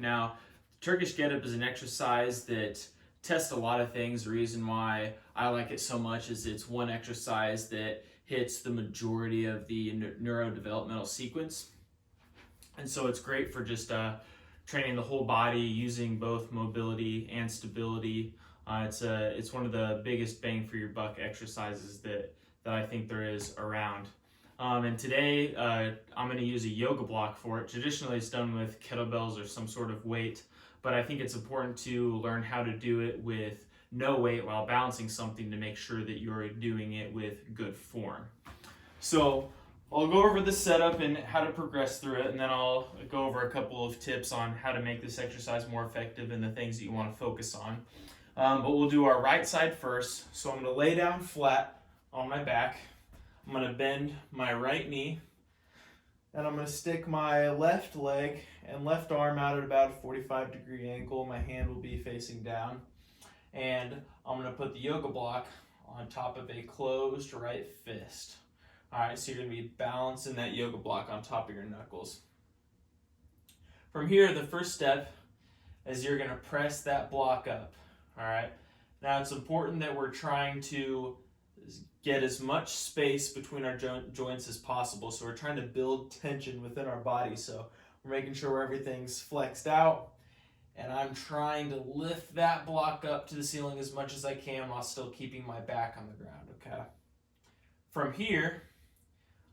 Now, Turkish Get Up is an exercise that tests a lot of things. The reason why I like it so much is it's one exercise that hits the majority of the neurodevelopmental sequence. And so it's great for just training the whole body using both mobility and stability. It's one of the biggest bang for your buck exercises that I think there is around. And today I'm going to use a yoga block for it. Traditionally it's done with kettlebells or some sort of weight, but I think it's important to learn how to do it with no weight while balancing something to make sure that you're doing it with good form. So I'll go over the setup and how to progress through it, and then I'll go over a couple of tips on how to make this exercise more effective and the things that you want to focus on. But we'll do our right side first. So I'm going to lay down flat on my back. I'm going to bend my right knee, and I'm going to stick my left leg and left arm out at about a 45-degree angle. My hand will be facing down, and I'm going to put the yoga block on top of a closed right fist. All right, so you're going to be balancing that yoga block on top of your knuckles. From here, the first step is you're going to press that block up. All right, now it's important that we're trying to get as much space between our joints as possible. So we're trying to build tension within our body. So we're making sure everything's flexed out, and I'm trying to lift that block up to the ceiling as much as I can while still keeping my back on the ground, okay? From here,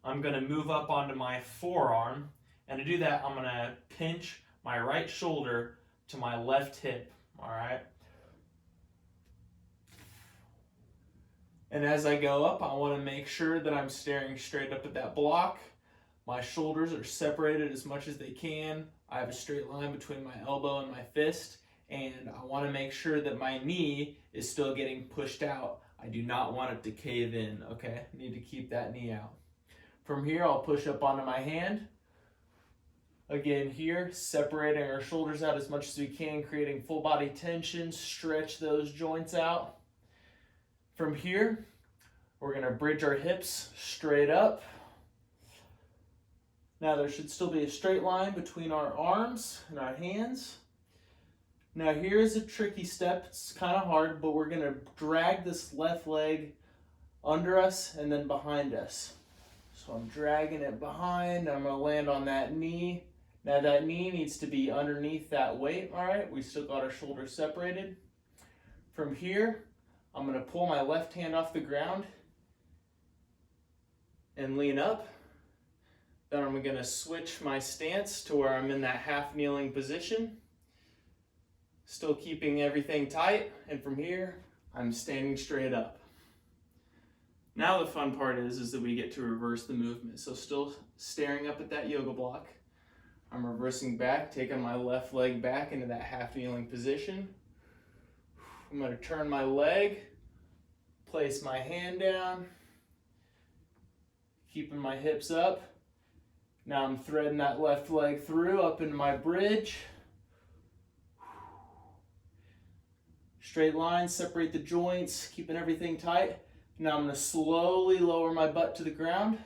I'm going to move up onto my forearm, and to do that, I'm going to pinch my right shoulder to my left hip, all right? And as I go up, I want to make sure that I'm staring straight up at that block. My shoulders are separated as much as they can. I have a straight line between my elbow and my fist, and I want to make sure that my knee is still getting pushed out. I do not want it to cave in, okay? I need to keep that knee out. From here, I'll push up onto my hand. Again here, separating our shoulders out as much as we can, creating full body tension, stretch those joints out. From here, we're going to bridge our hips straight up. Now there should still be a straight line between our arms and our hands. Now here's a tricky step. It's kind of hard, but we're going to drag this left leg under us and then behind us. So I'm dragging it behind. I'm going to land on that knee. Now that knee needs to be underneath that weight, all right? We still got our shoulders separated. From here, I'm going to pull my left hand off the ground and lean up. Then I'm going to switch my stance to where I'm in that half kneeling position, still keeping everything tight. And from here, I'm standing straight up. Now the fun part is that we get to reverse the movement. So still staring up at that yoga block, I'm reversing back, taking my left leg back into that half kneeling position. I'm going to turn my leg, place my hand down, keeping my hips up. Now I'm threading that left leg through up into my bridge. Straight line, separate the joints, keeping everything tight. Now I'm going to slowly lower my butt to the ground.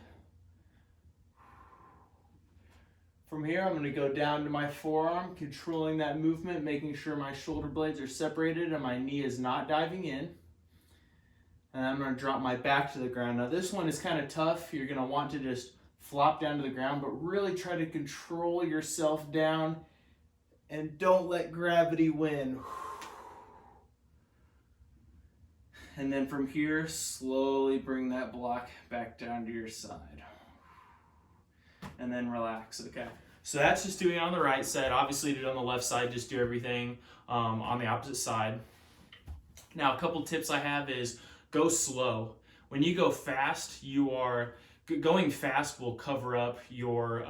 From here, I'm going to go down to my forearm, controlling that movement, making sure my shoulder blades are separated and my knee is not diving in. And I'm going to drop my back to the ground. Now this one is kind of tough. You're going to want to just flop down to the ground, but really try to control yourself down and don't let gravity win. And then from here, slowly bring that block back down to your side. And then relax, okay? So that's just doing it on the right side. Obviously, do it on the left side, just do everything on the opposite side. Now, a couple tips I have is go slow. When you go fast, going fast will cover up your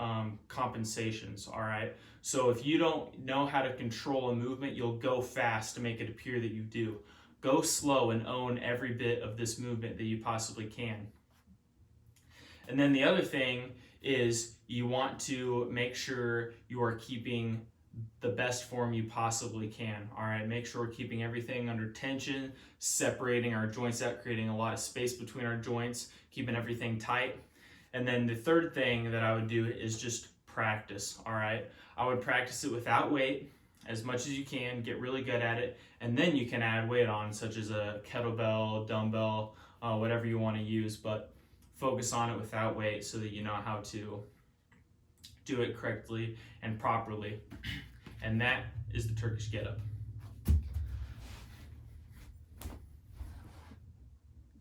compensations, all right? So if you don't know how to control a movement, you'll go fast to make it appear that you do. Go slow and own every bit of this movement that you possibly can. And then the other thing is you want to make sure you are keeping the best form you possibly can, all right? Make sure we're keeping everything under tension, separating our joints out, creating a lot of space between our joints, keeping everything tight. And then the third thing that I would do is just practice, all right? I would practice it without weight, as much as you can, get really good at it, and then you can add weight on, such as a kettlebell, dumbbell, whatever you want to use, but focus on it without weight so that you know how to do it correctly and properly. And that is the Turkish Get Up.